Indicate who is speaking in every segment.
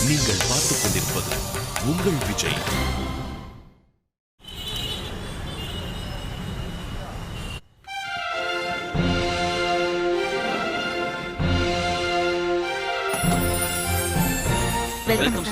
Speaker 1: நீங்கள் பார்த்துக் கொண்டிருப்பது உங்கள் Vijay.
Speaker 2: Welcome.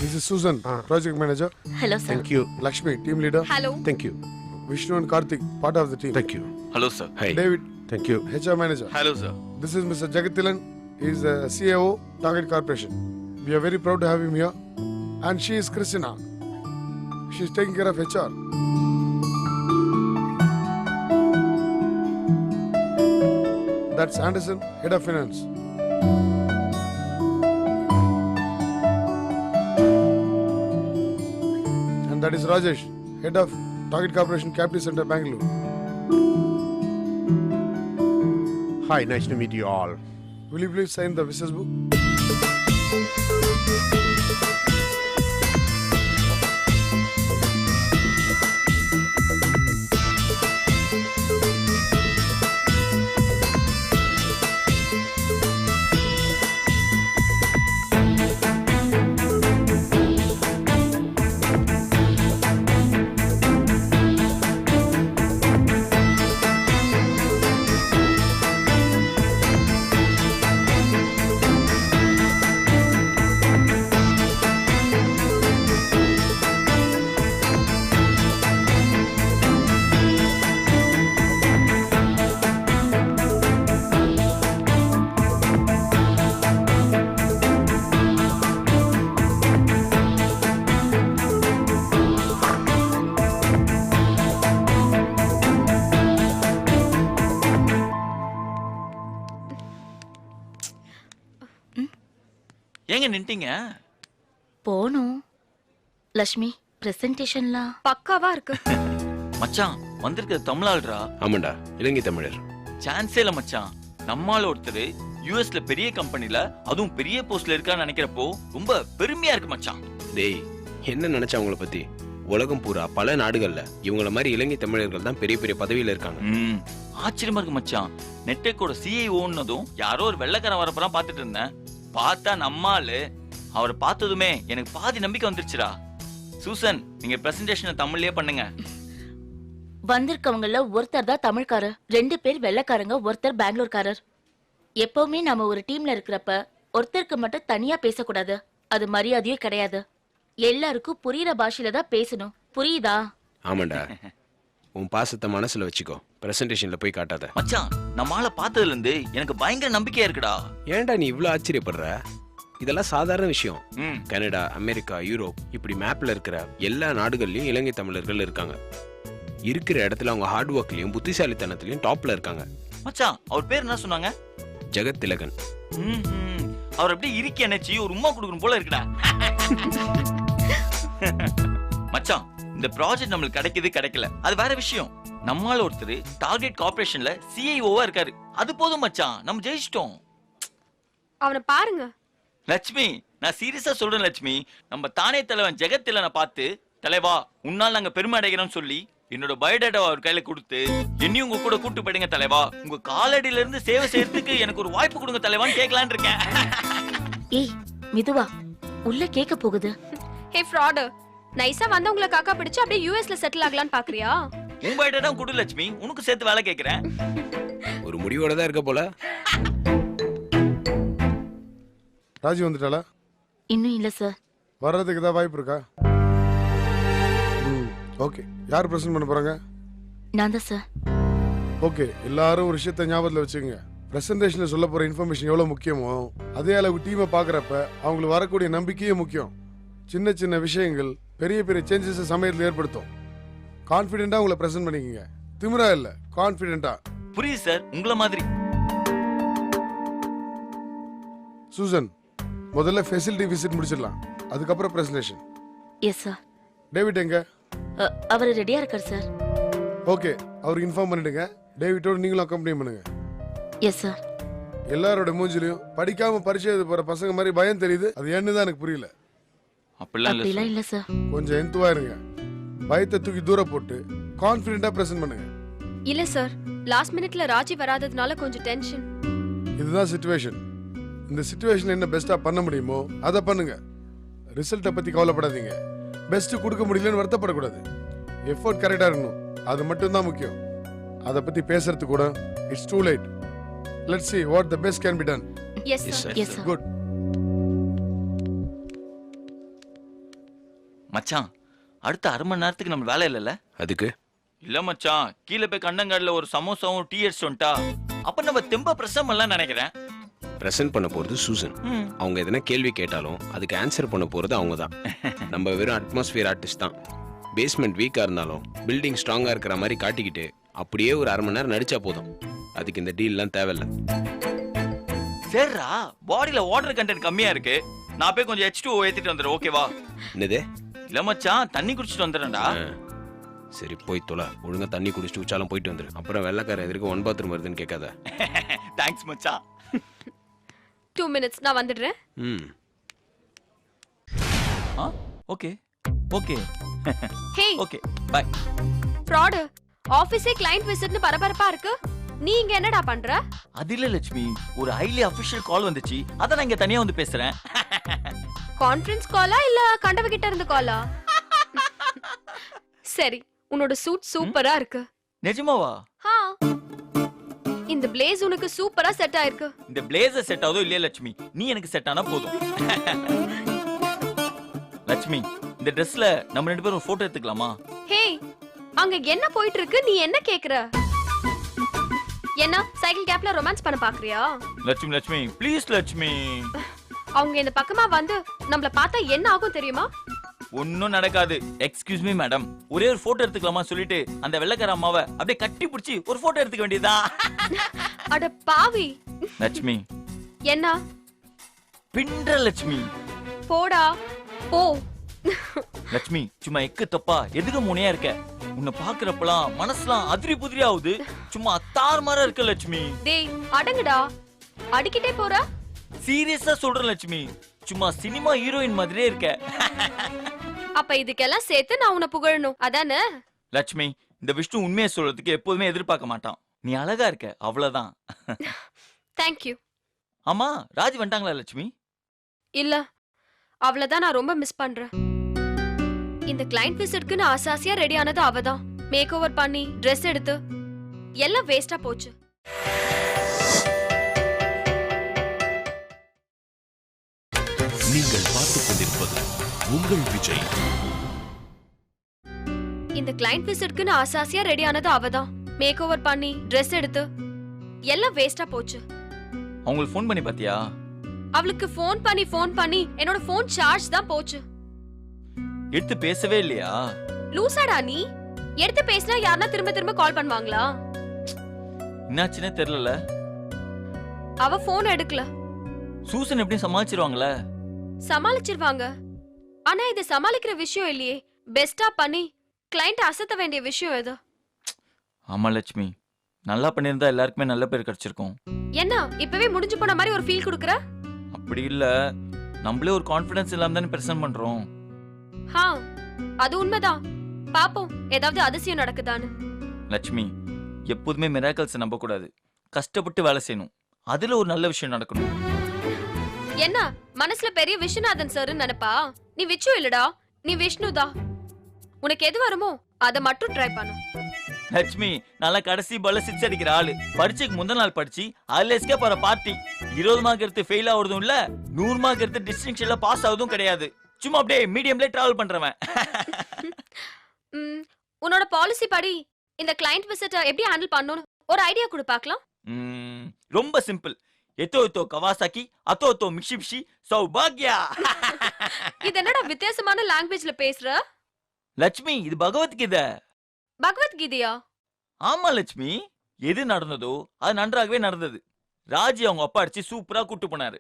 Speaker 3: This is Susan, project manager.
Speaker 2: Hello, sir.
Speaker 3: Thank you. Lakshmi, team leader.
Speaker 2: Hello.
Speaker 3: Thank you. Vishnu and Karthik, part of the team.
Speaker 1: Thank you.
Speaker 4: Hello, sir.
Speaker 1: Hey.
Speaker 3: David,
Speaker 1: Thank you.
Speaker 3: HR manager.
Speaker 4: Hello, sir.
Speaker 3: This is Mr. Jagathilan. He is the CAO, Target Corporation. We are very proud to have him here. And she is Christina. She is taking care of HR. That's Anderson, head of finance. And that is Rajesh, head of Target Corporation Capital Center, Bangalore.
Speaker 5: Hi, nice to meet you all.
Speaker 3: Will you please sign the business book?
Speaker 4: ஏங்க நின்ட்டீங்க?
Speaker 2: போணும். லட்சுமி, பிரசன்டேஷன்லாம்
Speaker 6: பக்காவா இருக்கு.
Speaker 4: மச்சான் வந்திருக்கிறது தமிழாள்ரா.
Speaker 1: ஆமாண்டா, இலங்கை தமிழர்.
Speaker 4: சான்ஸே இல்ல மச்சான். நம்மால ஒருத்தர் யூஎஸ்ல பெரிய கம்பெனில அதுவும் பெரிய போஸ்ட்ல இருக்கான்னு நினைக்கிறப்போ ரொம்ப பெருமையா இருக்கு மச்சான்.
Speaker 1: டேய், என்ன நினைச்ச அவங்கள பத்தி? உலகம் பூரா பல நாடுகள்ல இவங்கள மாதிரி இலங்கை தமிழர்கள் தான் பெரிய பெரிய பதவியில இருக்காங்க.
Speaker 4: ஆச்சரியமா இருக்கு மச்சான். நெட்டெக்கோட சிஐஓன்னதும் யாரோ ஒரு வெள்ளைக்காரன் வரப்பறம் பார்த்துட்டு இருந்தேன். பார்த்தா நம்மாலு. அவரை பார்த்ததுமே எனக்கு பாதி நம்பிக்கை வந்துருச்சுடா. சூசன், நீங்க பிரசன்டேஷனை தமிழ்லயே பண்ணுங்க.
Speaker 2: வந்திருக்கவங்கள ஒருத்தர் தான் தமிழ்காரர், 2 பேர் வெள்ளைக்காரங்க, ஒருத்தர் பெங்களூர்காரர். எப்பவுமே நம்ம ஒரு டீம்ல இருக்கிறப்ப ஒருத்தருக்கு மட்டும் தனியா பேசக்கூடாது. அது மரியாதையே கிடையாது. எல்லாருக்கும் புரியுற பாஷையில தான் பேசணும். புரியுதா?
Speaker 1: ஆமாண்டா, உன் பாசத்தை மனசுல வச்சுக்கோ. பிரசன்டேஷன்ல போய் காட்டாத.
Speaker 4: மச்சான், நம்மால பார்த்ததுல இருந்து எனக்கு பயங்கர நம்பிக்கையா இருக்குடா.
Speaker 1: ஏன்டா நீ இவ்ளோ ஆச்சரியப்படுற? இதெல்லாம் சாதாரண விஷயம். கனடா, அமெரிக்கா, யூரோப் இப்படி மேப்ல இருக்கிற எல்லா நாடுகள்லயும் இலங்கை தமிழர்கள் இருக்காங்க. இருக்கிற இடத்துல அவங்க ஹார்ட் ஒர்க்லயும் புத்திசாலித்தனத்திலயும் டாப்ல இருக்காங்க.
Speaker 4: மச்சான், அவர் பேர் என்ன சொன்னாங்க?
Speaker 1: ஜெகத்திலகன்.
Speaker 4: அவர் அப்படியே இருக்கி நினைச்சு ஒரு உம்மா கொடுக்கணும் போல இருக்குடா. மச்சான், இந்த ப்ராஜெக்ட் நம்மளுக்கு கிடைக்குது கிடைக்கல அது வேற விஷயம். நம்மால ஒருத்தர் டார்கெட் கார்ப்பரேஷன்ல சிஐஓவா இருக்காரு. அது போதும் மச்சான், நம்ம ஜெயிச்சிட்டோம்.
Speaker 6: அவனை பாருங்க.
Speaker 4: லட்சுமி, நான் சீரியஸா சொல்றேன் லட்சுமி. நம்ம தானே தலைவன் ஜெகத்திலனை பார்த்து, தலைவா உன்னால் நாங்க பெருமை அடைகிறோம்னு சொல்லி என்னோட பயோடேட்டா அவர் கையில கொடுத்து, என்னையும் உங்க கூட கூட்டு போயிடுங்க தலைவா, உங்க காலடியில இருந்து சேவை செய்யறதுக்கு எனக்கு ஒரு வாய்ப்பு கொடுங்க தலைவான்னு கேட்கலான்னு இருக்கேன்.
Speaker 2: ஏய் மிதுவா, உள்ள கேட்க போகுது.
Speaker 6: ஹே ஃப்ராட், நைஸா வந்தவங்கள காக்கா பிடிச்சு அப்படியே யூஎஸ்ல செட்டில் ஆகலாம்னு பாக்குறியா?
Speaker 4: உன் பயோடேட்டா கொடு லட்சுமி, உனக்கு சேர்த்து வேலை கேட்கிறேன்.
Speaker 1: ஒரு முடிவோட தான் இருக்க போல.
Speaker 3: ராஜி வந்துட்டாளா?
Speaker 2: இன்னும் இல்ல சார்.
Speaker 3: வர்றதுக்கு ஏதாவது வாய்ப்பு இருக்கா? ஓகே, யார் பிரசன்ட் பண்ண போறாங்க?
Speaker 2: நான் தான் சார்.
Speaker 3: ஓகே, எல்லாரும் ஒரு விஷயத்தை ஞாபகத்தில் வச்சுக்கோங்க. பிரசன்டேஷன்ல சொல்ல போற இன்ஃபர்மேஷன் எவ்வளவு முக்கியமோ அதே அளவு டீமை பாக்குறப்ப அவங்களுக்கு வரக்கூடிய நம்பிக்கையும் முக்கியம். சின்ன சின்ன விஷயங்கள் பெரிய பெரிய சேஞ்சஸ் சமயத்தில் ஏற்படுத்தும். கான்ஃபிடென்ட்டா உங்களை பிரசன்ட் பண்ணிக்கங்க. திமிரா இல்ல, கான்ஃபிடென்ட்டா.
Speaker 4: புரியுது சார், உங்கள மாதிரி.
Speaker 3: சூசன், முதல்ல ஃபெசிலிட்டி விசிட் முடிச்சிடலாம், அதுக்கப்புறம் பிரசன்டேஷன்.
Speaker 2: Yes sir.
Speaker 3: டேவிட் எங்க?
Speaker 2: அவர் ரெடியா இருக்கார் சார்.
Speaker 3: ஓகே, அவருக்கு இன்ஃபார்ம் பண்ணிடுங்க. டேவிட்டோட நீங்களும் அக்கம்பெனி பண்ணுங்க.
Speaker 2: Yes sir.
Speaker 3: எல்லாரோட மூஞ்சிலையும் படிக்காம பரிச்சை எழுத போற பசங்க மாதிரி பயம் தெரியுது. அது என்னன்னு தான் எனக்கு புரியல.
Speaker 2: அப்படிலாம் இல்ல சார்.
Speaker 3: கொஞ்சம் எந்துவா இருங்க. பயத்தை தூக்கி தூரம் போட்டு கான்ஃபிடென்ட்டா பிரசன்ட் பண்ணுங்க.
Speaker 6: இல்ல சார், லாஸ்ட் மினிட்ல ராஜி வராததுனால கொஞ்சம் டென்ஷன்.
Speaker 3: இதுதான் சிச்சுவேஷன். இந்த சிச்சுவேஷன்ல என்ன பெஸ்டா பண்ண முடியுமோ அதை பண்ணுங்க. ரிசல்ட்டை பத்தி கவலைப்படாதீங்க. பெஸ்ட் கொடுக்க முடியலன்னு வருத்தப்படக்கூடாது. எஃபோர்ட் கரெக்டா இருக்கணும். அது மட்டும் தான் முக்கியம். அதை பத்தி பேசுறது கூட it's too late. Let's see what the best can be done.
Speaker 6: Yes sir.
Speaker 2: Yes sir.
Speaker 3: Good.
Speaker 4: மச்சான், அடுத்த அரை மணி நேரத்துக்கு நம்ம வேலை இல்லைல்ல?
Speaker 1: அதுக்கு
Speaker 4: இல்ல மச்சான், கீழே போய் கண்டங்காடுல ஒரு சமோசாவும் டீ அடிச்சுட்டா அப்ப நம்ம தெம்ப பிரசம் எல்லாம் நினைக்கிறேன்.
Speaker 1: பிரசன்ட் பண்ண போறது சூசன். அவங்க எதனா கேள்வி கேட்டாலும் அதுக்கு ஆன்சர் பண்ண போறது அவங்க தான். நம்ம வெறும் அட்மாஸ்பியர் ஆர்டிஸ்ட் தான். பேஸ்மெண்ட் வீக்கா இருந்தாலும் பில்டிங் ஸ்ட்ராங்கா இருக்கிற மாதிரி காட்டிக்கிட்டு அப்படியே ஒரு அரை மணி நேரம் நடிச்சா போதும். அதுக்கு இந்த டீல்லாம் தேவையில்ல.
Speaker 4: சரிடா, பாடியில வாட்டர் கண்டென்ட் கம்மியா இருக்கு. நான் போய் கொஞ்சம் H2O ஏத்திட்டு வந்துடுறேன், ஓகேவா?
Speaker 1: என்னது?
Speaker 4: இல்ல மச்சான், தண்ணி குடிச்சிட்டு வந்துடுறேன்டா.
Speaker 1: சரி, போய் தொலை. ஒழுங்கா தண்ணி குடிச்சிட்டு உச்சாலம் போயிட்டு வந்துரு. அப்புறம் வெள்ளக்கார எதிர்க்க 1 பாத்ரூம் வருதுன்னு கேட்காத.
Speaker 4: தேங்க்ஸ் மச்சான்.
Speaker 6: 2 minutes நான் வந்துடுறேன்.
Speaker 1: ம்.
Speaker 4: Okay okay
Speaker 6: hey,
Speaker 4: okay bye.
Speaker 6: Fraud. ஆபீஸே கிளையண்ட் விசிட்னு பரபரப்பா இருக்கு. நீ இங்க என்னடா பண்ற?
Speaker 4: அது இல்ல லட்சுமி, ஒரு ஹைலி அபிஷியல் கால் வந்துச்சு. அத நான் இங்க தனியா வந்து பேசுறேன்.
Speaker 6: கான்ஃபரன்ஸ் காலா இல்ல கண்டவ கிட்ட இருந்து காலா? சரி, உன்னோட சூட் சூப்பரா இருக்கு.
Speaker 4: நிஜமாவா?
Speaker 6: ஹா, இந்த பிளேஸ் உனக்கு சூப்பரா செட் ஆயிருக்கு.
Speaker 4: இந்த பிளேசர் செட் ஆகுதோ இல்லையா லட்சுமி, நீ எனக்கு செட் ஆனா போதும். லட்சுமி, இந்த ட்ரெஸ்ல நம்ம 2 பேரும் ஒரு போட்டோ எடுத்துக்கலாமா?
Speaker 6: ஹே, அங்க என்ன போயிட்டு இருக்கு? நீ என்ன கேக்குற? என்ன சைக்கிள் கேப்ல ரொமான்ஸ் பண்ண பாக்குறியா?
Speaker 4: லட்சுமி லட்சுமி ப்ளீஸ் லட்சுமி.
Speaker 6: அவங்க இந்த பக்கமா வந்து நம்மள பார்த்தா என்ன ஆகும் தெரியுமா?
Speaker 4: ஒன்னும் நடக்காது. எக்ஸ்கியூஸ் மீ மேடம், ஒரே ஒரு போட்டோ எடுத்துக்கலாமா சொல்லிட்டு அந்த வெள்ளக்கார அம்மாவை அப்படியே கட்டி பிடிச்சி ஒரு போட்டோ எடுத்துக்க வேண்டியதா?
Speaker 6: அட பாவி.
Speaker 4: லட்சுமி
Speaker 6: என்ன
Speaker 4: பின்ற லட்சுமி?
Speaker 6: போடா போ.
Speaker 4: லட்சுமி, சும்மா எக்கு தப்பா எதுக்கு முனையா இருக்க? உன்னை பாக்குறப்பலாம் மனசுலாம் அதிரி புதிரி ஆகுது. சும்மா அத்தார் மாதிரி இருக்க லட்சுமி.
Speaker 6: டேய் அடங்குடா, அடிக்கிட்டே போற.
Speaker 4: சீரியஸா சொல்றேன் லட்சுமி, சும்மா சினிமா ஹீரோயின் மாதிரியே இருக்க.
Speaker 6: அப்ப இதுக்கெல்லாம் சேர்த்து நான் உன்னை புகழணும் அதானே?
Speaker 4: லட்சுமி, இந்த விஷ்ணு உண்மையை சொல்றதுக்கு எப்போதுமே எதிர்பார்க்க மாட்டான். நீ அழகா இருக்க, அவ்வளவுதான்.
Speaker 6: தேங்க்யூ.
Speaker 4: ஆமா, ராஜ் வந்துட்டாங்களா லட்சுமி?
Speaker 6: இல்ல, அவளதான் நான் ரொம்ப மிஸ் பண்றேன். இந்த கிளையண்ட் விசிட்க்கு நான் ஆசாசியா ரெடி ஆனது அவதான். மேக் ஓவர் பண்ணி ட்ரெஸ் எடுத்து எல்லாம் வேஸ்டா போச்சு.
Speaker 7: நீங்கள் பார்த்துக் கொண்டிருப்பது உங்கள் விஜய்.
Speaker 6: இந்த கிளையண்ட் விசிட்க்கு நான் ஆசாசியா ரெடி ஆனது அவதான். மேக் ஓவர் பண்ணி ட்ரெஸ் எடுத்து எல்லாம் வேஸ்டா போச்சு.
Speaker 4: அவங்களுக்கு ஃபோன் பண்ணி பாத்தியா?
Speaker 6: அவளுக்கு ஃபோன் பண்ணி என்னோட ஃபோன் சார்ஜ் தான் போச்சு.
Speaker 4: எடுத்து பேசவே இல்லையா?
Speaker 6: லூசாடா நீ? எடுத்து பேசினா யாருன்னா திரும்ப திரும்ப கால் பண்ணுவாங்களா?
Speaker 4: என்னாச்சுன்னே தெரியல.
Speaker 6: அவ ஃபோன் எடுக்கல.
Speaker 4: சூசன் எப்படி சமாளிச்சிருவாங்களே?
Speaker 6: சமாளிச்சிருவாங்க. ஆனா இது சமாளிக்கிற விஷயம் இல்லையே. பெஸ்டா பண்ணி கிளையண்ட் அசத்த வேண்டிய விஷயம் இது.
Speaker 4: ஆமா லட்சுமி, நல்லா பண்ணியிருந்தா எல்லாருக்குமே நல்ல பேர் கிடைச்சிருக்கும்.
Speaker 6: என்ன இப்பவே முடிஞ்சு போன மாதிரி ஒரு ஃபீல் குடுக்குற?
Speaker 4: அப்படி இல்ல, நம்மளே ஒரு கான்ஃபிடன்ஸ் இல்லாம தானே பிரசன்ட் பண்றோம்.
Speaker 6: ஹா, அது உண்மைதான். பாப்போம் ஏதாவது அதிசயம் நடக்குதான்னு.
Speaker 4: லட்சுமி, எப்போதுமே மிராக்கல்ஸ் நம்ப கூடாது. கஷ்டப்பட்டு வேலை செய்யணும். அதுல ஒரு நல்ல விஷயம் நடக்கணும்.
Speaker 6: என்ன மனசுல பெரிய விஸ்வநாதன் சார் நினைப்பா? நீ விச்சு இல்லடா, நீ விஷ்ணுதா. உனக்கு எது வருமோ அதை மட்டும் ட்ரை பண்ணு.
Speaker 4: லட்சுமி, நல்லா கடைசி பால்ல 6 அடிக்கிற ஆளு. பரீட்சைக்கு முந்தின நாள் படிச்சு அதுல போற பார்ட்டி. 20 மார்க் எடுத்து ஃபெயில் ஆகுறதும் இல்ல, 100 மார்க் எடுத்து டிஸ்டிங்ஷன்ல பாஸ் ஆகுறதும் கிடையாது. சும்மா அப்படியே மீடியம்ல டிராவல் பண்றவன்.
Speaker 6: உன்னோட பாலிசி படி இந்த கிளையண்ட் விசிட்ட எப்படி ஹேண்டில் பண்ணனும் ஒரு ஐடியா கொடு பார்க்கலாம்.
Speaker 4: ரொம்ப simple. எத்தோ எத்தோ Kawasaki, atho atho Mitsubishi, சௌபாக்யா.
Speaker 6: இது என்னடா வித்தியாசமான லாங்குவேஜ்ல பேசுற?
Speaker 4: லட்சுமி, இது பகவத்கீதை.
Speaker 6: பகவத்கீதையா?
Speaker 4: ஆமா லட்சுமி, எது நடந்ததோ அது நன்றாகவே நடந்தது. ராஜி அவங்க அப்பா அடிச்சு சூப்பரா கூட்டு போனாரு.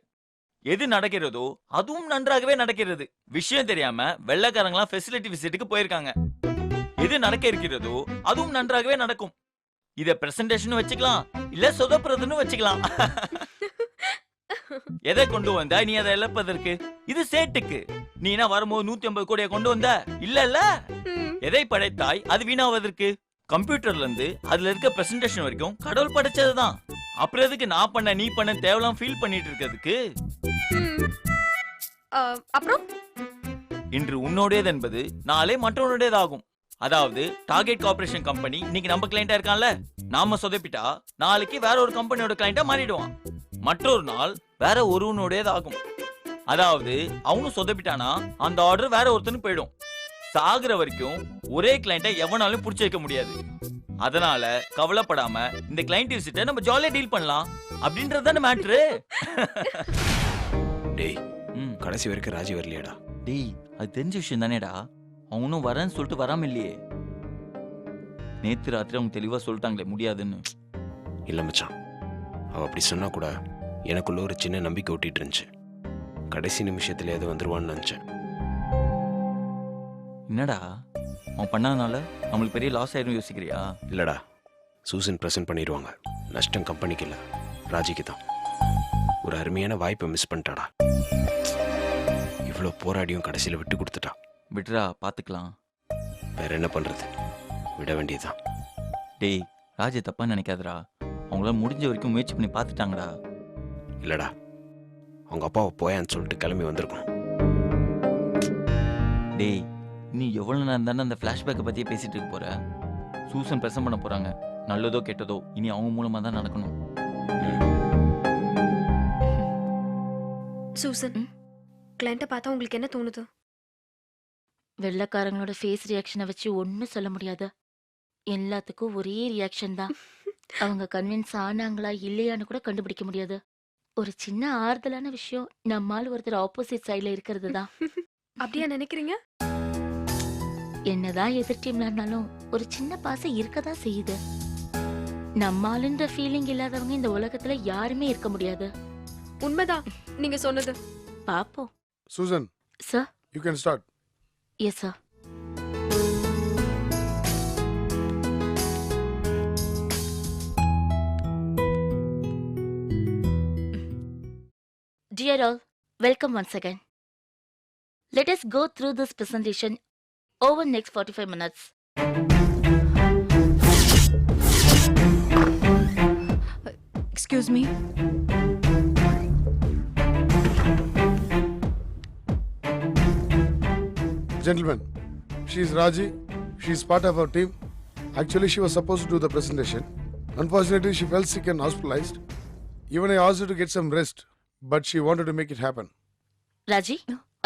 Speaker 4: எது நடக்கிறதோ அதுவும் நன்றாகவே நடக்கிறது. விஷயம் தெரியாம வெள்ளக்காரங்களாம் ஃபெசிலிட்டி விசிட்டுக்கு போயிருக்காங்க. எது நடக்க இருக்கிறதோ அதுவும் நன்றாகவே நடக்கும். இத பிரசன்டேஷன் வச்சுக்கலாம், இல்ல சொதப்புறதுன்னு வச்சுக்கலாம். எதை கொண்டு வந்தா நீ அதை இழப்பதற்கு? இது சேட்டுக்கு. நீ என்ன வரும்போது 150 கோடியை கொண்டு வந்த? இல்ல. எதை படைத்தாய் அது வீணாவதற்கு? கம்ப்யூட்டர்ல இருந்து அதுல இருக்க பிரசன்டேஷன் வரைக்கும் கடவுள் படைச்சதுதான். அப்புறம் எதுக்கு நான் பண்ண நீ பண்ண தேவலாம் ஃபீல் பண்ணிட்டு இருக்கிறதுக்கு?
Speaker 6: அப்புறம்
Speaker 4: இன்று உன்னோடையது என்பது நாளை மற்றவனுடையதாகும். அதாவது டார்கெட் கார்ப்பரேஷன் கம்பெனி இன்னைக்கு நம்ம கிளைண்டா இருக்கான்ல, நாம சொதப்பிட்டா நாளைக்கு வேற ஒரு கம்பெனியோட கிளைண்டா மாறிடுவான். மற்றொரு நாள் வேற ஒருவனுடையதாகும். அதாவது அவனும் சொதப்பிட்டானா அந்த ஆர்டர் வேற ஒருத்தனுக்கு போயிடும். சாகுற வரைக்கும் ஒரே கிளைண்ட்டை எவனாலும் புடிச்சு வைக்க முடியாது. அதனால கவலைப்படாம இந்த கிளைண்ட் விசிட்ட நம்ம ஜாலியா டீல் பண்ணலாம் அப்படின்றது தானே மேட்ரு.
Speaker 1: டேய் கடைசி வரைக்கும் ராஜி வரலையடா.
Speaker 4: டேய் அது தெரிஞ்ச விஷயம் தானேடா. அவனும் வரேன்னு சொல்லிட்டு வராம இல்லையே. நேத்து ராத்திரி அவங்க தெளிவா சொல்லிட்டாங்களே முடியாதுன்னு.
Speaker 1: இல்ல மச்சான், அவ அப்படி சொன்னா கூட எனக்குள்ள ஒரு சின்ன நம்பிக்கை ஒட்டிட்டு இருந்துச்சு. கடைசி நிமிஷத்துல எது வந்துருவான்னு நினைச்சேன்.
Speaker 4: என்னடா அவன் பண்ணாதனால நம்மளுக்கு பெரிய லாஸ் ஆயிரும் யோசிக்கிறியா?
Speaker 1: இல்லடா, சூசன் ப்ரெசென்ட் பண்ணிடுவாங்க. நஷ்டம் கம்பெனிக்கு இல்ல, ராஜிக்கு தான். ஒரு அருமையான வாய்ப்பை மிஸ் பண்ணிட்டாடா. இவ்வளோ போராடியும் கடைசியில் விட்டு கொடுத்துட்டா.
Speaker 4: விட்டுறா, பாத்துக்கலாம்.
Speaker 1: வேற என்ன பண்றது, விட வேண்டியதுதான்.
Speaker 4: டேய் ராஜை தப்பா நினைக்காதடா. அவங்களால முடிஞ்ச வரைக்கும் முயற்சி பண்ணி பார்த்துட்டாங்கடா.
Speaker 1: இல்லடா, அவங்க அப்பாவை போயான்னு சொல்லிட்டு கிளம்பி வந்திருக்கணும்.
Speaker 4: டேய் நீ எவ்வளவு நேரம் தானே அந்த ஃபிளாஷ்பேக்கை பத்தியே பேசிட்டு இருக்க போற? சூசன் பிரசன்ட் பண்ண போறாங்க. நல்லதோ கெட்டதோ இனி அவங்க மூலமா தான் நடக்கணும்.
Speaker 6: சூசன், கிளைண்ட்டை பார்த்தா உங்களுக்கு என்ன தோணுது?
Speaker 2: வெள்ளைக்காரங்களோட ஃபேஸ் ரியாக்ஷனை வச்சு ஒன்றும் சொல்ல முடியாது. எல்லாத்துக்கும் ஒரே ரியாக்ஷன் தான். அவங்க கன்வின்ஸ் ஆனாங்களா இல்லையான்னு கூட கண்டுபிடிக்க முடியாது. ஒரு சின்ன ஆறுதலான விஷயம் நம்மால் ஒருத்தர் ஆப்போசிட் சைட்ல இருக்கிறது தான்.
Speaker 6: அப்படியா நினைக்கிறீங்க?
Speaker 2: என்னதான் எதிர் டீம்ல இருந்தாலும் ஒரு சின்ன பாசம் இருக்கதான் செய்யுது. நம்மாலுன்ற ஃபீலிங் இல்லாதவங்க இந்த உலகத்துல யாருமே இருக்க முடியாது.
Speaker 6: உண்மைதான் நீங்க சொன்னது.
Speaker 2: பாப்போம்.
Speaker 3: Susan,
Speaker 2: sir.
Speaker 3: You can start.
Speaker 2: Yes sir. Dear all, welcome once again. Let us go through this presentation over next 45 minutes.
Speaker 8: Excuse me.
Speaker 3: Gentlemen, she is Raji. She is part of our team. Actually, she was supposed to do the presentation. Unfortunately, she fell sick and hospitalized. Even I asked her to get some rest, but she wanted to make it happen.
Speaker 2: Raji,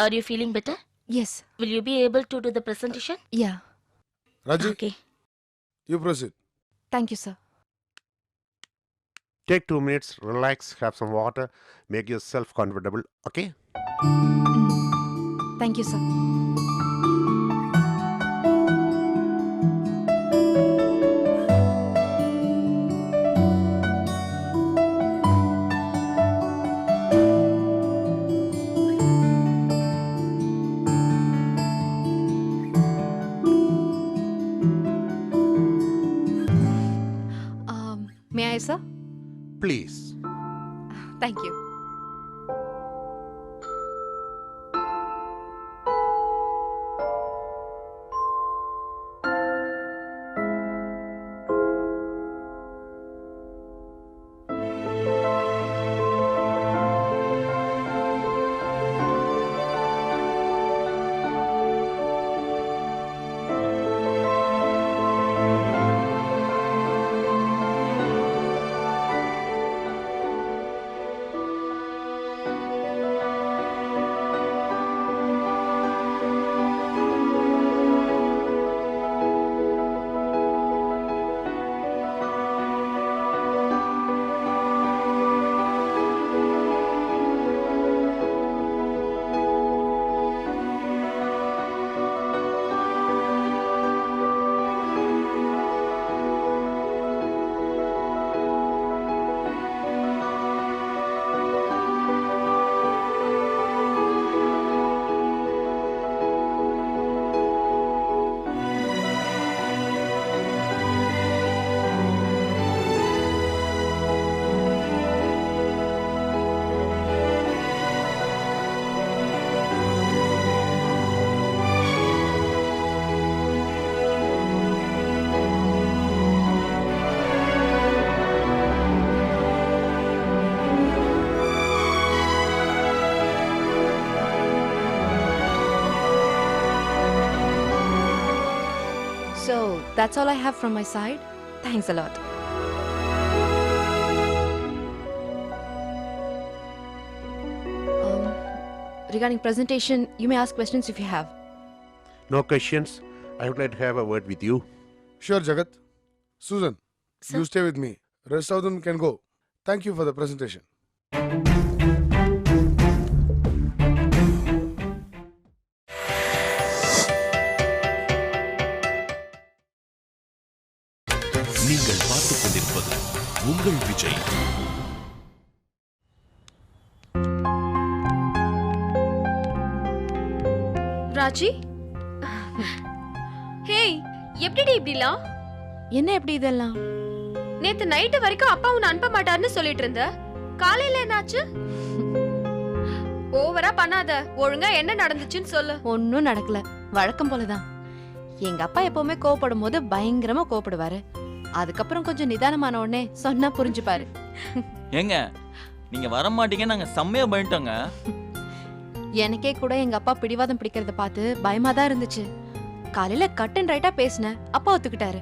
Speaker 2: are you feeling better?
Speaker 8: Yes.
Speaker 2: Will you be able to do the presentation?
Speaker 8: Yeah.
Speaker 3: Raji,
Speaker 2: Okay.
Speaker 3: you proceed.
Speaker 8: Thank you, sir.
Speaker 5: Take 2 minutes, relax, have some water, make yourself comfortable, okay?
Speaker 8: Thank you, sir. May I, sir?
Speaker 5: Please.
Speaker 8: Thank you. So that's all I have from my side. Thanks a lot. Regarding presentation, you may ask questions if you have.
Speaker 5: No questions. I would like to have a word with you.
Speaker 3: Sure, Jagat. Susan,
Speaker 2: Sir?
Speaker 3: you stay with me. Rest of them can go. Thank you for the presentation.
Speaker 7: நீங்கள் பார்த்துக் கொண்டிருப்பது உங்கள் Vijay.
Speaker 6: Raji hey எப்படிடி இப்படிலாம்
Speaker 8: என்ன எப்படி இதெல்லாம்?
Speaker 6: நேத்து night வரைக்கும் அப்பா உன்னை அனுப்ப மாட்டாருன்னு சொல்லிட்டு இருந்த காலையில என்னாச்சு? ஓவரா பண்ணாத, ஒழுங்கா என்ன நடந்துச்சுன்னு சொல்லு.
Speaker 8: ஒன்னும் நடக்கல, வழக்கம் போலதான். எங்க அப்பா எப்பவுமே கோவப்படும் போது பயங்கரமா கோவப்படுவாரு. அதுக்கப்புறம் கொஞ்சம் நிதானமான உடனே சொன்னா புரிஞ்சுப்பாரு.
Speaker 4: ஏங்க நீங்க வர மாட்டீங்க, நாங்க செம்மையா பயந்துட்டோங்க.
Speaker 8: எனக்கே கூட எங்க அப்பா பிடிவாதம் பிடிக்கிறத பார்த்து பயமா தான் இருந்துச்சு. காலையில கட் அண்ட் ரைட்டா பேசினேன், அப்பா ஒத்துக்கிட்டாரு.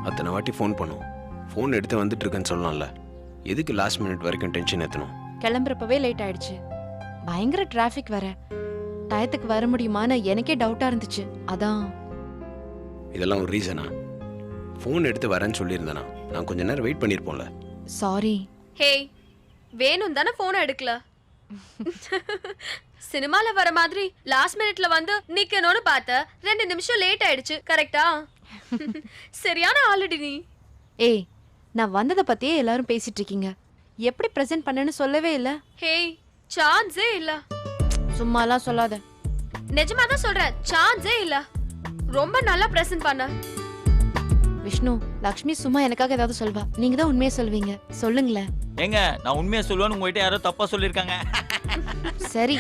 Speaker 1: அத்தனை வாட்டி ஃபோன் பண்ணும், ஃபோன் எடுத்து வந்துட்டு இருக்கேன்னு சொல்லலாம்ல. எதுக்கு லாஸ்ட் மினிட் வரைக்கும் டென்ஷன் ஏற்றணும்?
Speaker 8: கிளம்புறப்பவே லேட் ஆயிடுச்சு. பயங்கர டிராஃபிக் வேற. டயத்துக்கு வர முடியுமான்னு எனக்கே டவுட்டா இருந்துச்சு. அதான்.
Speaker 1: இதெல்லாம் ஒரு ரீசனா? ஃபோன் எடுத்து வரேன்னு சொல்லியிருந்தேனா நான் கொஞ்ச நேரம் வெயிட் பண்ணியிருப்போம்ல.
Speaker 8: சாரி.
Speaker 6: ஹேய் வேணும் தானே போனை எடுக்கல. சினிமால வர மாதிரி லாஸ்ட் மினிட்ல வந்து நிக்கணும்னு பார்த்த 2 நிமிஷம் லேட் ஆயிடுச்சு. கரெக்டா? சரியான ஆல்ரெடி நீ.
Speaker 8: ஏய், நான் வந்ததை பத்தியே எல்லாரும் பேசிட்டு இருக்கீங்க. எப்படி பிரசன்ட் பண்ணேன்னு சொல்லவே இல்ல.
Speaker 6: ஹேய் சான்ஸே இல்ல.
Speaker 8: சும்மாலாம் சொல்லாத.
Speaker 6: நிஜமா தான் சொல்றேன், சான்ஸே இல்ல. ரொம்ப நல்லா பிரசன்ட் பண்ண.
Speaker 8: விஷ்ணு, லக்ஷ்மி சும்மா எனக்காக ஏதாவது சொல்வா. நீங்க தான் உண்மையை சொல்வீங்க, சொல்லுங்களேன்.
Speaker 4: ஏங்க நான் உண்மையா சொல்லுவேன்னு உங்ககிட்ட யாரோ தப்பா சொல்லிருக்காங்க.
Speaker 8: சரி,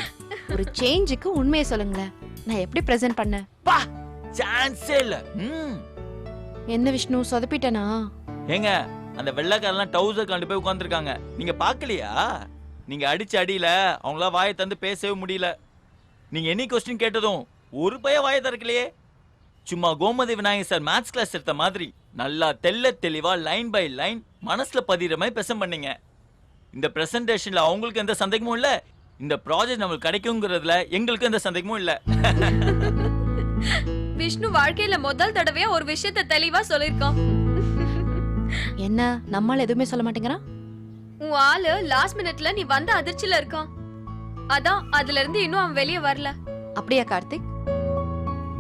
Speaker 8: ஒரு சேஞ்சுக்கு உண்மையை சொல்லுங்களேன். நான் எப்படி பிரசன்ட் பண்ணேன்?
Speaker 4: பா சான்ஸே இல்ல.
Speaker 8: என்ன விஷ்ணு, சொதப்பிட்டனா?
Speaker 4: ஏங்க அந்த வெள்ளைக்காரெல்லாம் டவுசர் கண்டு போய் உட்காந்துருக்காங்க, நீங்க பாக்கலையா? நீங்க அடிச்ச அடியில அவங்களா வாயை தந்து பேசவே முடியல. நீங்க எனி கொஸ்டின் கேட்டதும் ஒரு பைய வாயை திறக்கலையே. சும்மா Gomathi Vinayagar sir maths class எடுத்த மாதிரி நல்லா தெல்ல தெளிவா லைன் பை லைன் மனசுல பதிகிற மாதிரி பிரசன்ட் பண்ணீங்க. இந்த பிரசன்டேஷன்ல அவங்களுக்கு எந்த சந்தேகமும் இல்ல, இந்த ப்ராஜெக்ட் நம்மளுக்கு கிடைக்குங்கிறதுல எங்களுக்கு எந்த சந்தேகமும் இல்ல.
Speaker 6: விஷ்ணு வாழ்க்கையில முதல் தடவையா ஒரு விஷயத்தை தெளிவா சொல்லிருக்கான்.
Speaker 8: என்ன, நம்மால எதுவுமே சொல்ல மாட்டேங்கிறான்?
Speaker 6: உன் ஆளு லாஸ்ட் மினிட்ல நீ வந்த அதிர்ச்சியில இருக்கான். அதான் அதுல இருந்து இன்னும் அவன் வெளியே வரல.
Speaker 8: அப்படியா கார்த்திக்?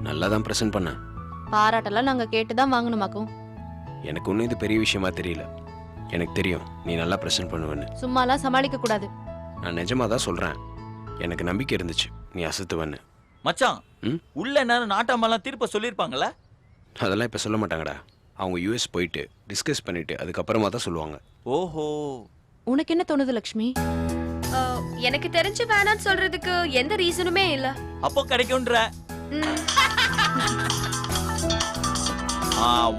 Speaker 1: நல்லா தான் ப்ரெசென்ட் பண்ணேன்.
Speaker 8: பாராட்டெல்லாம் நாங்க கேட்டுதான் வாங்கணுமாக்கும்.
Speaker 1: எனக்கு ஒன்றும் இது பெரிய விஷயமா தெரியல. எனக்கு தெரியும் நீ நல்லா ப்ரெசென்ட் பண்ணுவேன்னு.
Speaker 8: சும்மாலாம் சமாளிக்க கூடாது.
Speaker 1: நான் நிஜமா தான் சொல்றேன். எனக்கு நம்பிக்கை இருந்துச்சு நீ அசத்துவன்னு.
Speaker 4: மச்சான்
Speaker 1: ம்?
Speaker 4: உள்ள நேரம் நாட்டாமெல்லாம் தீர்ப்ப சொல்லிருப்பாங்கல்ல.
Speaker 1: அதெல்லாம் இப்போ சொல்ல மாட்டாங்கடா. அவங்க யூஎஸ் போயிட்டு டிஸ்கஸ் பண்ணிட்டு அதுக்கப்புறமா தான் சொல்லுவாங்க.
Speaker 4: ஓஹோ,
Speaker 8: உனக்கு என்ன தோணுது லக்ஷ்மி?
Speaker 6: எனக்கு தெரிஞ்சு வேணான்னு சொல்றதுக்கு எந்த ரீசனுமே இல்ல.
Speaker 4: அப்போ கிடைக்கும்ன்ற.
Speaker 6: ம்.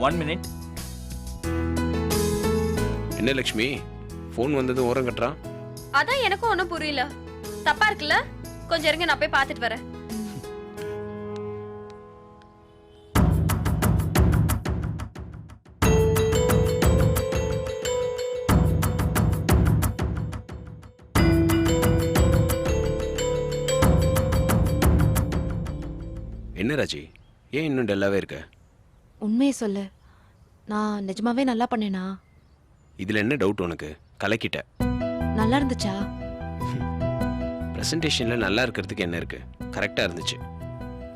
Speaker 4: 1 minute.
Speaker 1: என்ன லக்ஷ்மி, ஃபோன் வந்தது ஓரம் கட்டுறான்?
Speaker 6: அதான் எனக்கும் ஒன்னும் புரியல. தப்பா இருக்குல்ல? கொஞ்சம் இருங்க, நான் போய் பார்த்துட்டு வரேன்.
Speaker 1: என்ன ராஜி, ஏன் இன்னும் டல்லாவே இருக்க?
Speaker 8: உண்மையை சொல்லு, நான் நிஜமாவே நல்லா பண்ணேனா?
Speaker 1: இதுல என்ன டவுட் உனக்கு? கலக்கிட்ட.
Speaker 8: நல்லா இருந்துச்சா?
Speaker 1: பிரசன்டேஷன்ல நல்லா இருக்கிறதுக்கு என்ன இருக்கு? கரெக்டா இருந்துச்சு.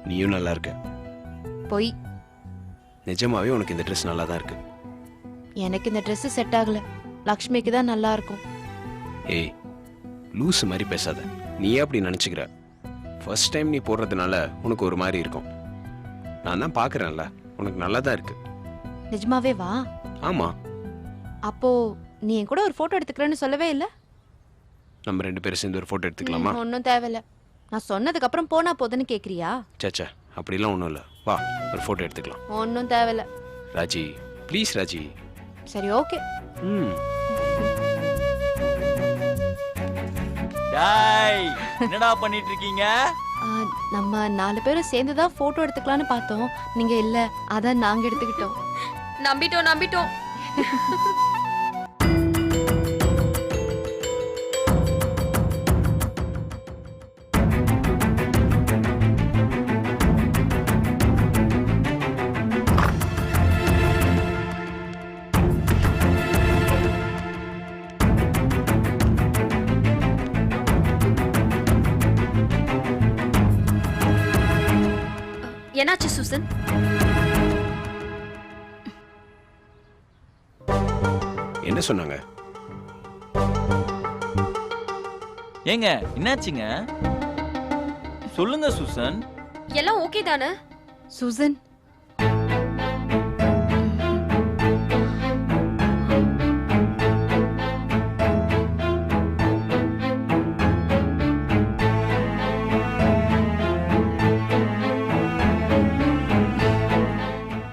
Speaker 1: நீயும் நல்லா இருக்க.
Speaker 8: பொய்.
Speaker 1: நிஜமாவே உனக்கு இந்த ட்ரெஸ் நல்லா தான் இருக்கு.
Speaker 8: எனக்கு இந்த Dress செட் ஆகல. லக்ஷ்மிக்கு தான் நல்லா இருக்கும்.
Speaker 1: ஏய், லூஸ் மாதிரி பேசாத. நீயே அப்படி நினைச்சுக்கிற. ஃபர்ஸ்ட் டைம் நீ போடுறதுனால உனக்கு ஒரு மாதிரி இருக்கும். நான் தான் பார்க்குறேன்ல, உனக்கு நல்லா தான் இருக்கு.
Speaker 8: நிஜமாவே வா.
Speaker 1: ஆமா,
Speaker 8: அப்போ நீ என் கூட ஒரு போட்டோ எடுத்துக்கிறேன்னு சொல்லவே இல்ல?
Speaker 1: நம்ம 2 பேரும் சேர்ந்து ஒரு ஃபோட்டோ எடுத்துக்கலாமா?
Speaker 8: ஒன்றும் தேவையில்ல. நான் சொன்னதுக்கு அப்புறம் போனா போதுன்னு கேக்குறியா?
Speaker 1: சேச்சா, அப்படிலாம் ஒன்றும் இல்லை. வா, ஒரு ஃபோட்டோ எடுத்துக்கலாம்.
Speaker 8: ஒன்றும் தேவையில்ல.
Speaker 1: ராஜி ப்ளீஸ் ராஜி.
Speaker 8: சரி, ஓகே.
Speaker 4: டாய் என்னடா பண்ணிட்டு இருக்கீங்க?
Speaker 8: நம்ம 4 பேரும் சேர்ந்து தான் போட்டோ எடுத்துக்கலாம்னு பார்த்தோம். நீங்க இல்ல, அதான் நாங்க எடுத்துக்கிட்டோம்.
Speaker 6: நம்பிட்டோம். என்னாச்சு சூசன்?
Speaker 1: என்ன சொன்னாங்க?
Speaker 4: ஏங்க என்னாச்சுங்க? சொல்லுங்க சூசன்.
Speaker 6: எல்லாம் ஓகே தானே?
Speaker 8: சூசன்,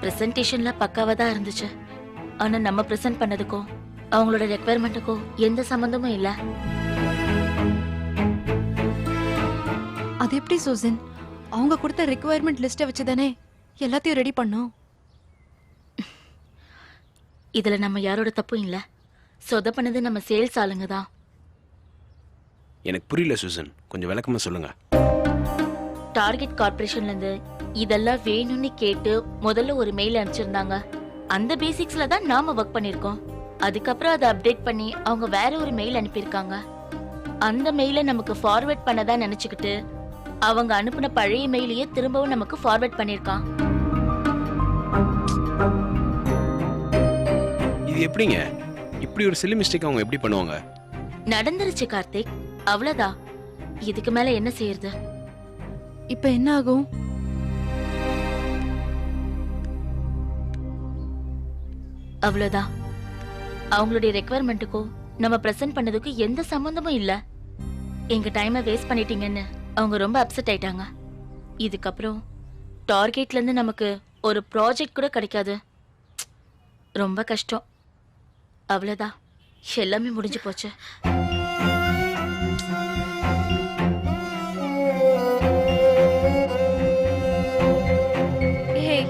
Speaker 2: பிரசன்டேஷன்ல பக்காவா தான் இருந்துச்சு. ஆனா நம்ம பிரசன்ட் பண்ணதுக்கும் அவங்களோட ரெக்குவயர்மெண்ட்டுக்கும் எந்த சம்பந்தமும் இல்ல.
Speaker 8: அது எப்படி சூசன்? அவங்க கொடுத்த ரெக்குவயர்மெண்ட் லிஸ்ட்டை வச்சு தானே எல்லாத்தையும் ரெடி பண்ணோம்.
Speaker 2: இதுல நம்ம யாரோட தப்பும் இல்ல. சொத பண்ணது நம்ம சேல்ஸ் ஆளுங்க தான்.
Speaker 1: எனக்கு புரியல சூசன், கொஞ்சம் விளக்கமா சொல்லுங்க.
Speaker 2: டார்கெட் கார்ப்பரேஷன்ல இருந்து இதெல்லாம் வேணும்னு கேட்டு முதல்ல ஒரு மெயில் அனுப்பிச்சிருந்தாங்க. அந்த பேசிக்ஸ்ல தான் நாம ஒர்க் பண்ணிருக்கோம். அதுக்கப்புறம் அதை அப்டேட் பண்ணி அவங்க வேற ஒரு மெயில் அனுப்பியிருக்காங்க. அந்த மெயிலை நமக்கு ஃபார்வர்ட் பண்ணதா நினைச்சுக்கிட்டு அவங்க அனுப்புன பழைய மெயிலையே திரும்பவும் நமக்கு ஃபார்வர்ட் பண்ணிருக்கான்.
Speaker 1: இது எப்படிங்க? இப்படி ஒரு சில்லி மிஸ்டேக் அவங்க எப்படி பண்ணுவாங்க?
Speaker 2: நடந்துருச்சு கார்த்திக், அவ்வளவுதான். இதுக்கு மேல என்ன செய்யறது?
Speaker 8: இப்ப என்ன ஆகும்?
Speaker 2: அவ்வளவுதான். அவங்களுடைய ரெக்குவயர்மெண்ட்டுக்கும் நம்ம பிரசன்ட் பண்ணதுக்கு எந்த சம்பந்தமும் இல்ல. எங்க டைமை வேஸ்ட் பண்ணிட்டீங்கன்னு அவங்க ரொம்ப அப்செட் ஆயிட்டாங்க. இதுக்கப்புறம் டார்கெட்ல இருந்து நமக்கு ஒரு ப்ராஜெக்ட் கூட கிடைக்காது. ரொம்ப கஷ்டம். அவ்வளவுதான், எல்லாமே முடிஞ்சு போச்சு.
Speaker 6: ஏய்,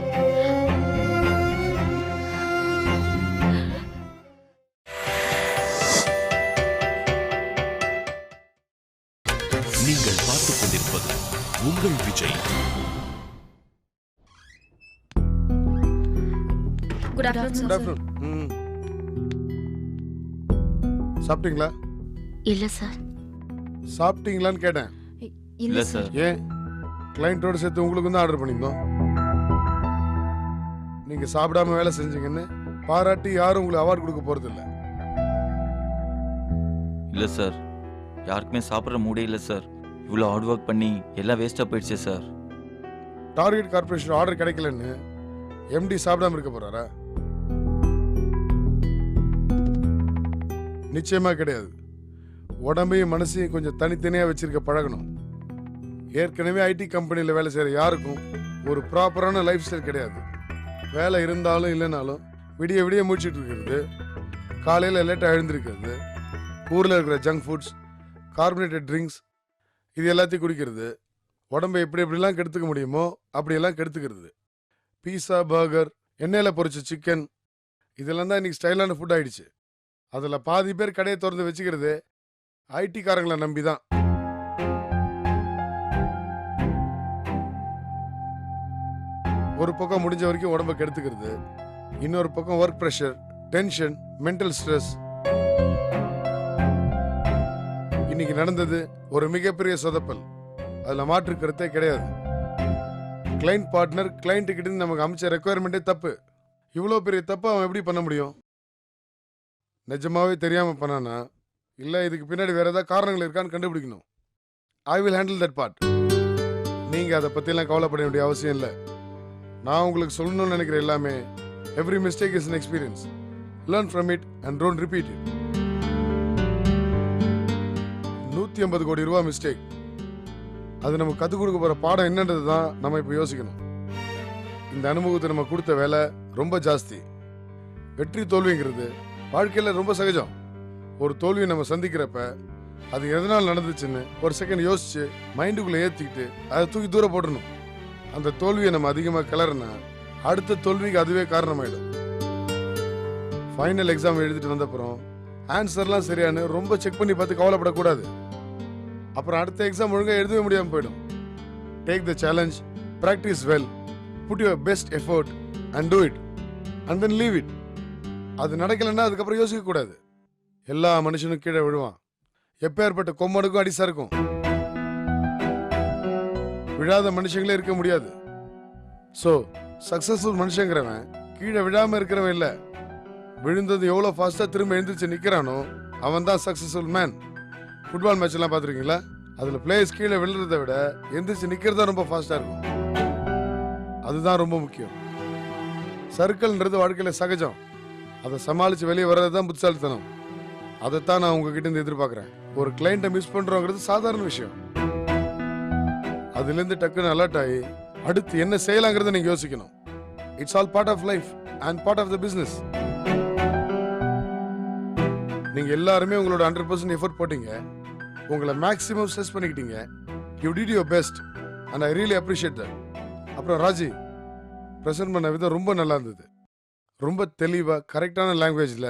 Speaker 7: நீங்கள் பார்த்துக் கொண்டிருப்பது உங்கள் Vijay.
Speaker 6: Good afternoon
Speaker 3: good
Speaker 6: sir.
Speaker 3: Afternoon. சாப்பிட்டீங்களா?
Speaker 2: இல்ல சார்.
Speaker 3: சாப்பிட்டீங்களான்னு கேட்டேன்.
Speaker 6: இல்ல சார்.
Speaker 3: ஏன்? கிளைண்ட்டோட சேர்த்து உங்களுக்கு தான் ஆர்டர் பண்ணியிருந்தோம். நீங்க சாப்பிடாம வேலை செஞ்சீங்கன்னு பாராட்டி யாரும் உங்களுக்கு அவார்டு கொடுக்க போறது இல்ல.
Speaker 4: இல்ல சார், யாருக்குமே சாப்பிட்ற மூடே இல்ல சார். இவ்வளோ ஹார்ட் ஒர்க் பண்ணி எல்லாம் வேஸ்டா போயிடுச்சு சார்.
Speaker 3: டார்கெட் கார்ப்பரேஷன் ஆர்டர் கிடைக்கலன்னு எம்டி சாப்பிடாம இருக்க போறாரா? நிச்சயமா கிடையாது. உடம்பையும் மனசையும் கொஞ்சம் தனித்தனியா வச்சிருக்க பழகணும். ஏற்கனவே ஐடி கம்பெனியில் வேலை செய்யற யாருக்கும் ஒரு ப்ராப்பரான லைஃப் ஸ்டைல் கிடையாது. வேலை இருந்தாலும் இல்லைனாலும் விடிய விடிய முடிச்சிட்டு இருக்கிறது, காலையில் லேட்டாக எழுந்திருக்கிறது, ஊரில் இருக்கிற ஜங்க் ஃபுட்ஸ், கார்பனேட்டட் ட்ரிங்க்ஸ், இது எல்லாத்தையும் குடிக்கிறது, உடம்பை எப்படிலாம் கெடுத்துக்க முடியுமோ அப்படியெல்லாம் கெடுத்துக்கிறது. பீஸா, பர்கர், எண்ணெயில் பொரிச்ச சிக்கன், இதெல்லாம் தான் இன்னைக்கு ஸ்டைலான ஃபுட் ஆயிடுச்சு. அதில் பாதி பேர் கடையை திறந்து வச்சுக்கிறது ஐடிக்காரங்களை நம்பி தான். ஒரு பக்கம் முடிஞ்ச வரைக்கும் உடம்பை கெடுத்துக்கிறது, இன்னொரு பக்கம் work pressure, tension, mental stress. இன்னைக்கு நடந்தது ஒரு மிகப்பெரிய சொதப்பல். அதுல மாற்று கருத்தே கிடையாது. கிளைண்ட் பார்ட்னர் கிளைண்ட் கிட்ட நமக்கு அமைச்ச ரெக்குவயர்மெண்டே தப்பு. இவ்வளோ பெரிய தப்பு அவன் எப்படி பண்ண முடியும்? நிஜமாவே தெரியாம பண்ணானா இல்ல இதுக்கு பின்னாடி வேற ஏதாவது காரணங்கள் இருக்கான்னு கண்டுபிடிக்கணும். I will handle that part. நீங்க அதை பத்தியெல்லாம் கவலைப்பட வேண்டிய அவசியம் இல்லை. நான் உங்களுக்கு சொல்லணும்னு நினைக்கிற எல்லாமே every mistake is an experience. Learn from it and don't repeat it. 150 கோடி ரூபா மிஸ்டேக், அது நமக்கு கற்றுக் கொடுக்க போற பாடம் என்னன்றது தான் நம்ம இப்போ யோசிக்கணும். இந்த அனுபவத்தை நம்ம கொடுத்த வேலை ரொம்ப ஜாஸ்தி. வெற்றி தோல்விங்கிறது வாழ்க்கையில் ரொம்ப சகஜம். ஒரு தோல்வியை நம்ம சந்திக்கிறப்ப அது எதனால் நடந்துச்சுன்னு ஒரு செகண்ட் யோசிச்சு மைண்டுக்குள்ள ஏத்திக்கிட்டு அதை தூக்கி தூரம் போடணும். அந்த தோல்வியை நம்ம அதிகமாக கிளறினா அடுத்த தோல்விக்கு அதுவே காரணமாயிடும். ஃபைனல் எக்ஸாம் எழுதிட்டு வந்தப்புறம் ஆன்சர்லாம் சரியானு ரொம்ப செக் பண்ணி பார்த்து கவலைப்படக்கூடாது. அப்புறம் அடுத்த எக்ஸாம் ஒழுங்காக எழுதவே முடியாமல் போயிடும். Take the challenge, practice well, put your best effort and do it and then leave it. அது நடக்கலைன்னா அதுக்கப்புறம் யோசிக்க கூடாது. எல்லா மனுஷனும் கீழே விழுவான். எப்பேற்பட்ட கொம்மனுக்கும் அடிசா இருக்கும். விழாத மனுஷங்களே இருக்க முடியாது. ஸோ சக்சஸ்ஃபுல் மனுஷங்கிறவன் கீழே விழாம இருக்கிறவன் இல்ல, விழுந்தது எவ்வளவு ஃபாஸ்டா திரும்ப எழுந்திரிச்சு நிக்கிறானோ அவன் தான் சக்சஸ்ஃபுல் மேன். ஃபுட்பால் மேட்ச் எல்லாம் பாத்துருக்கீங்களா? அதுல பிளேயர்ஸ் கீழே விழுறதை விட எந்திரிச்சு நிக்கிறதா ரொம்ப ஃபாஸ்டா இருக்கும். அதுதான் ரொம்ப முக்கியம். சர்க்கிள்ன்றது வாழ்க்கையில சகஜம். அதை சமாளிச்சு வெளியே வர்றதுதான் புத்திசாலித்தனம். அதைத்தான் நான் உங்ககிட்ட இருந்து எதிர்பார்க்கிறேன். ஒரு கிளைண்ட்டை மிஸ் பண்றோங்கிறது சாதாரண விஷயம். அதுல இருந்து டக்குன்னு அலர்ட் ஆகி அடுத்து என்ன செய்யலாங்கிறத நீங்க யோசிக்கணும். It's all part of life and part of the business. நீங்க எல்லாருமே உங்களோட 100% எஃபோர்ட் போட்டீங்க. உங்களை மேக்ஸிமம் ஸ்ட்ரெஸ் பண்ணிக்கிட்டீங்க. You did your best and I really appreciate that. அப்புறம் ராஜி ப்ரெசென்ட் பண்ண விதம் ரொம்ப நல்லா இருந்தது. ரொம்ப தெளிவா கரெக்டான லாங்குவேஜ்ல,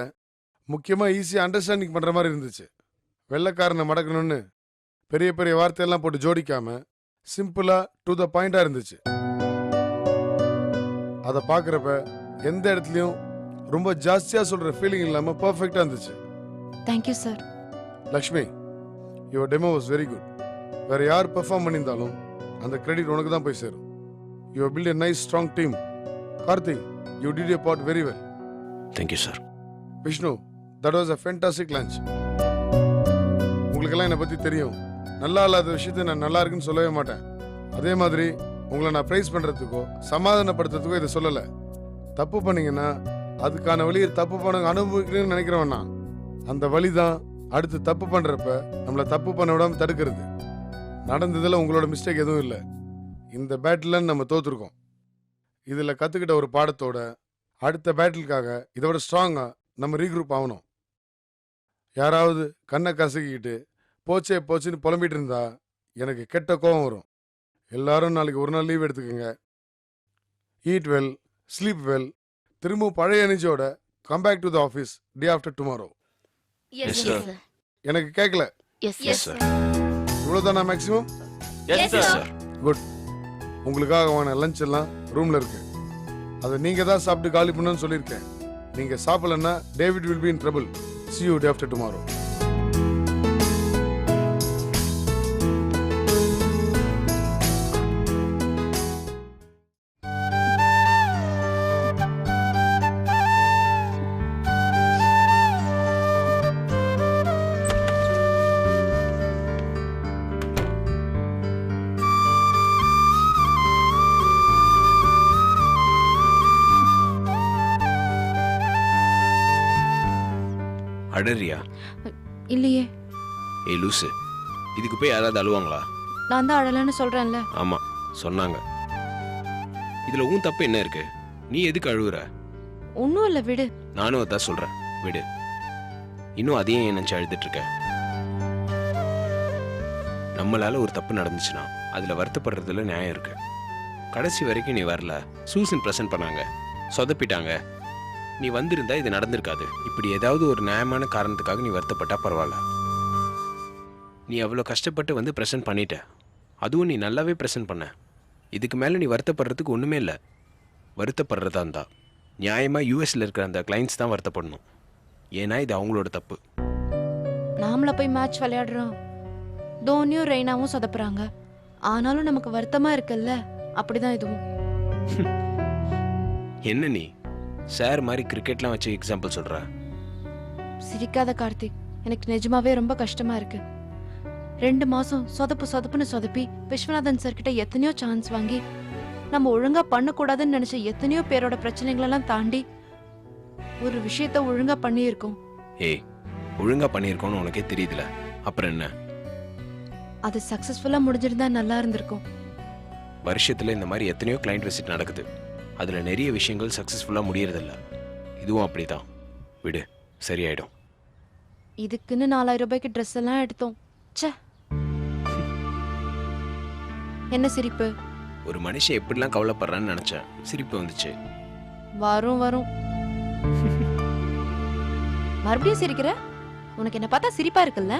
Speaker 3: முக்கியமா ஈஸியா அண்டர்ஸ்டாண்டிங் பண்ற மாதிரி இருந்துச்சு. வெள்ளைக்காரனை மடக்கணும்னு பெரிய பெரிய வார்த்தையெல்லாம் போட்டு ஜோடிக்காம சிம்பிளா டு த பாயிண்டா இருந்துச்சு. அதை பார்க்குறப்ப எந்த இடத்துலையும் ரொம்ப ஜாஸ்தியா சொல்ற ஃபீலிங் இல்லாம பர்ஃபெக்டா இருந்துச்சு.
Speaker 8: Thank you sir.
Speaker 3: Lakshmi, your demo was very good. வேற யார் பெர்ஃபார்ம் பண்ணியிருந்தாலும் அந்த கிரெடிட் உனக்கு தான் போய் சேரும். You build a nice strong team. Karthik, you did your part very well.
Speaker 1: Thank you sir.
Speaker 3: Vishnu, that was a fantastic lunch. உங்களுக்கெல்லாம் என்னை பற்றி தெரியும். நல்லா இல்லாத விஷயத்தை நான் நல்லா இருக்குன்னு சொல்லவே மாட்டேன். அதே மாதிரி உங்களை நான் ப்ரைஸ் பண்ணுறதுக்கோ சமாதானப்படுத்துறதுக்கோ இதை சொல்லலை. தப்பு பண்ணீங்கன்னா அதுக்கான வழியை தப்பு பண்ண அனுபவிக்கணும்னு நினைக்கிறவன் நான். அந்த வழி தான் அடுத்து தப்பு பண்ணுறப்ப நம்மளை தப்பு பண்ண விடாமல் தடுக்கிறது. நடந்ததில் உங்களோட மிஸ்டேக் எதுவும் இல்லை. இந்த பேட்டில் நம்ம தோற்றுருக்கோம். இதில் கற்றுக்கிட்ட ஒரு பாடத்தோட அடுத்த பேட்டிலுக்காக இதை விட ஸ்ட்ராங்காக நம்ம ரீக்ரூப் ஆகணும். யாராவது கண்ணை கசக்கிக்கிட்டு போச்சே போச்சுன்னு புலம்பிட்டு இருந்தா எனக்கு கெட்ட கோபம் வரும். எல்லாரும் நாளைக்கு ஒரு நாள் லீவ் எடுத்துக்கோங்க. Eat well, sleep well. திரும்பவும் பழைய எனர்ஜியோட come back to the office day after tomorrow.
Speaker 2: Yes, sir.
Speaker 3: எனக்கு கேட்கல.
Speaker 2: Yes, sir.
Speaker 3: இவ்வளோதானா மேக்ஸிமம்?
Speaker 4: Yes sir.
Speaker 3: குட். உங்களுக்காக வாங்கின லஞ்ச் எல்லாம் ரூம்ல இருக்கு. அதை நீங்க தான் சாப்பிட்டு காலி பண்ணணும்னு சொல்லியிருக்கேன். நீங்க சாப்பிடலன்னா David will be in trouble. See you day after tomorrow.
Speaker 1: அடறியா?
Speaker 8: இல்லையே.
Speaker 1: ஏய் லூசு, இதுக்கு போய் யாராவது அழுவாங்களா?
Speaker 8: நான் தான் அழலன்னு சொல்றேன்ல.
Speaker 1: ஆமா சொன்னாங்க. இதுல உன் தப்பு என்ன இருக்கு? நீ எதுக்கு அழுவுற?
Speaker 8: ஒன்னும் இல்ல, விடு.
Speaker 1: நானும் அதான் சொல்றேன், விடு. இன்னும் அதையும் நினைச்சு அழுதுட்டு இருக்க. நம்மளால ஒரு தப்பு நடந்துச்சுன்னா அதுல வருத்தப்படுறதுல நியாயம் இருக்கு. கடைசி வரைக்கும் நீ வரல, சூசன் பிரசன்ட் பண்ணாங்க, சொதப்பிட்டாங்க. நீ வந்திருந்தா இது நடந்திருக்காது. இப்படி ஏதாவது ஒரு நியாயமான காரணத்துக்காக நீ வருத்தப்பட்டா பரவாயில்ல. நீ அவ்வளோ கஷ்டப்பட்டு வந்து ப்ரெசென்ட் பண்ணிட்ட. அதுவும் நீ நல்லாவே ப்ரெசென்ட் பண்ண. இதுக்கு மேலே நீ வருத்தப்படுறதுக்கு ஒன்றுமே இல்லை. வருத்தப்படுறதா இருந்தா நியாயமாக யூஎஸில் இருக்கிற அந்த கிளைண்ட்ஸ் தான் வருத்தப்படணும். ஏன்னா இது அவங்களோட தப்பு.
Speaker 8: நாமள போய் மேட்ச் விளையாடுறோம், தோனியும் ரெய்னாவும் சொதப்புறாங்க. ஆனாலும் நமக்கு வருத்தமா இருக்குல்ல, அப்படிதான் இதுவும்.
Speaker 1: என்ன நீ சார் மாதிரி கிரிக்கெட்லாம் வச்சு எக்ஸாம்பிள் சொல்ற?
Speaker 8: சிரிக்காத கார்த்திக், எனக்கு நிஜமாவே ரொம்ப கஷ்டமா இருக்கு. 2 மாசம் சொதப்புன்னு சொதப்பி விஸ்வநாதன் சார் கிட்ட எத்தனையோ சான்ஸ் வாங்கி நம்ம ஒழுங்கா பண்ணக்கூடாதுன்னு நினைச்ச எத்தனையோ பேரோட பிரச்சனைகளெல்லாம் தாண்டி ஒரு விஷயத்த ஒழுங்கா பண்ணியிருக்கோம்.
Speaker 1: ஏய், ஒழுங்கா பண்ணியிருக்கோன்னு உனக்கே தெரியுதுல, அப்புறம் என்ன?
Speaker 8: அது சக்சஸ்ஃபுல்லா முடிஞ்சிருந்தா நல்லா இருந்திருக்கும்.
Speaker 1: வருஷத்துல இந்த மாதிரி எத்தனையோ கிளைண்ட் விசிட் நடக்குது. அதுல நிறைய விஷயங்கள் சக்சஸ்ஃபுல்லா முடியறதில்ல. இதுவும் அப்படிதான். விடு, சரியாயிடும்.
Speaker 8: இதுக்குன்னு 4000 ரூபாய்க்கு ட்ரெஸ் எல்லாம் எடுத்தோம். ச்சே. என்ன சிரிப்பு?
Speaker 1: ஒரு மனுஷன் எப்படிலாம் கவலைப்படுறான்னு நினைச்சேன், சிரிப்பு வந்துச்சு.
Speaker 8: வரும் வரும். மறுபடியும் சிரிக்கிற? உனக்கு என்ன பார்த்தா சிரிப்பா இருக்குல்ல?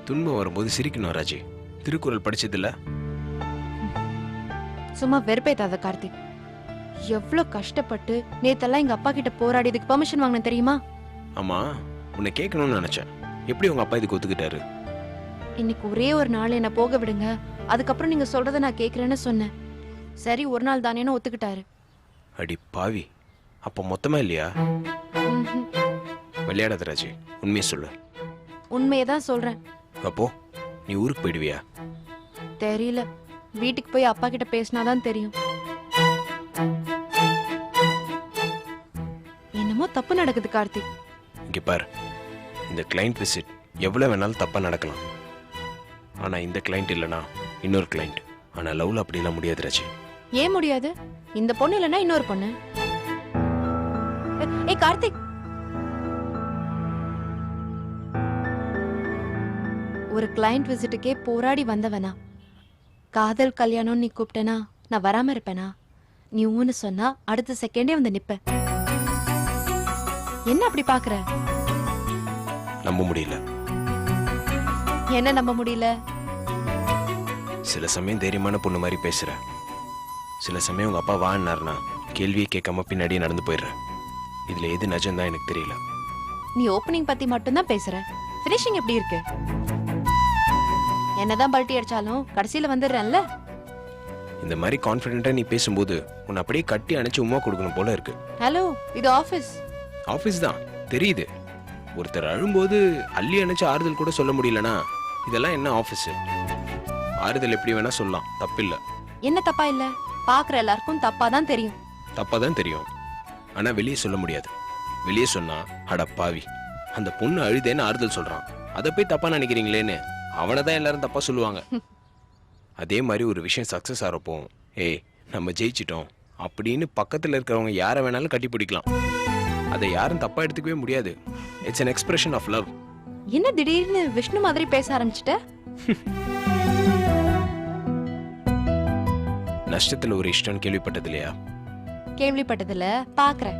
Speaker 1: துன்பம் வரும்போது சிரிக்கணும் ராஜி. திருக்குறள் படிச்சதில்ல?
Speaker 8: சும்மா வெறுப்பேத்தாத கார்த்திக். எவ்வளவு கஷ்டப்பட்டு நேத்தெல்லாம் எங்க அப்பா கிட்ட போராடி இதுக்கு பெர்மிஷன் வாங்கினேன் தெரியுமா?
Speaker 1: ஆமா, உன்னை கேட்கணும்னு நினைச்சேன். எப்படி உங்க அப்பா இதுக்கு ஒத்துக்கிட்டாரு?
Speaker 8: இன்னைக்கு ஒரே ஒரு நாள் என்ன போக விடுங்க, அதுக்கப்புறம் நீங்க சொல்றத நான் கேக்குறேன்னு சொன்னேன். சரி ஒரு நாள் தானேன்னு ஒத்துக்கிட்டாரு.
Speaker 1: அடி பாவி, அப்ப மொத்தமா இல்லையா?
Speaker 8: ம்ஹும்.
Speaker 1: விளையாடாத ராஜி, உண்மையை சொல்லு.
Speaker 8: உண்மையதான் சொல்றேன்.
Speaker 1: அப்போ நீ ஊருக்கு போயிடுவியா?
Speaker 8: தெரியல, வீட்டுக்கு போய் அப்பா கிட்ட பேசினாதான் தெரியும். என்னமோ தப்பு நடக்குது கார்த்திக்.
Speaker 1: இங்க பாரு, இந்த கிளைண்ட் விசிட் எவ்வளவு வேணாலும் தப்பா நடக்கலாம். ஆனா இந்த கிளைண்ட் இல்லனா இன்னொரு கிளைண்ட். ஆனா லவ்ல அப்படிலாம் முடியாது ராஜி.
Speaker 8: ஏன் முடியாது? இந்த பொண்ணு இல்லைன்னா இன்னொரு பொண்ணு. ஏய் கார்த்திக், ஒரு கிளைண்ட் விசிட்டுக்கே போராடி வந்தவனா, காதல் கல்யாணம் நீ கூப்பிட்டனா நான் வராம இருப்பேனா? நீ ஊன்னு சொன்னா அடுத்த செகண்டே வந்து நிப்ப. என்ன அப்படி பாக்குற?
Speaker 1: நம்ப முடியல.
Speaker 8: என்ன நம்ப முடியல?
Speaker 1: சில சமயம் தைரியமான பொண்ணு மாதிரி பேசுற, சில சமயம் உங்க அப்பா வான்னாருனா கேள்வியே கேட்காம பின்னாடியே நடந்து போயிடுற. இதுல எது நிஜம்தான் எனக்கு தெரியல.
Speaker 8: நீ ஓப்பனிங் பத்தி மட்டும்தான் பேசுற, ஃபினிஷிங் எப்படி இருக்கு? என்னதான் பல்ட்டி அடிச்சாலும் கடைசியில வந்துடுறேன்ல.
Speaker 1: இந்த மாதிரி கான்ஃபிடென்ட்டா நீ பேசும்போது உன்னை அப்படியே கட்டி அணைச்சு உமா கொடுக்கணும் போல இருக்கு.
Speaker 8: ஹலோ, இது ஆபீஸ்.
Speaker 1: ஆபீஸ் தான் தெரியுது. ஒருத்தர் அழும்போது அள்ளி அணைச்சு ஆறுதல் கூட சொல்ல முடியலனா இதெல்லாம் என்ன ஆபீஸ்? ஆறுதல் எப்படி வேணா சொல்லலாம், தப்பில்ல.
Speaker 8: என்ன தப்பா இல்ல? பாக்குற எல்லாருக்கும் தப்பா தான் தெரியும்.
Speaker 1: தப்பா தான் தெரியும், ஆனா வெளியே சொல்ல முடியாது. வெளியே சொன்னா அட பாவி அந்த பொண்ணு அழுதேன்னு ஆறுதல் சொல்றான், அதை போய் தப்பா நினைக்கிறீங்களேன்னு அவனை தான் எல்லாரும் தப்பா சொல்லுவாங்க. அதே மாதிரி ஒரு விஷயம் சக்சஸ் ஆகிறப்போ ஏய் நம்ம ஜெயிச்சிட்டோம் அப்படின்னு பக்கத்துல இருக்கிறவங்க யாரை வேணாலும் கட்டி பிடிக்கலாம். அதை யாரும் தப்பா எடுத்துக்கவே முடியாது. It's an expression of love.
Speaker 8: என்ன திடீர்னு விஷ்ணு மாதிரி பேச ஆரம்பிச்சிட்ட?
Speaker 1: நஷ்டத்துல ஒரு இஷ்டம் கேள்விப்பட்டது இல்லையா?
Speaker 8: கேள்விப்பட்டதுல பாக்குறேன்.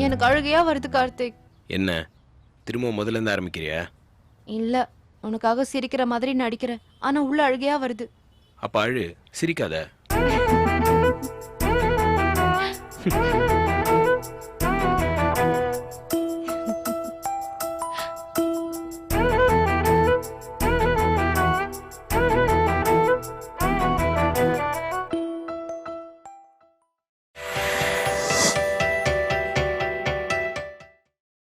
Speaker 8: எனக்கு அழுகையா வருது கார்த்திக்.
Speaker 1: என்ன திரும்ப முதல்ல இருந்து ஆரம்பிக்கிறியா?
Speaker 8: இல்ல, உனக்காக சிரிக்கிற மாதிரி நடிக்கிறேன், ஆனா உள்ள அழுகையா வருது.
Speaker 1: அப்ப அழு, சிரிக்காத.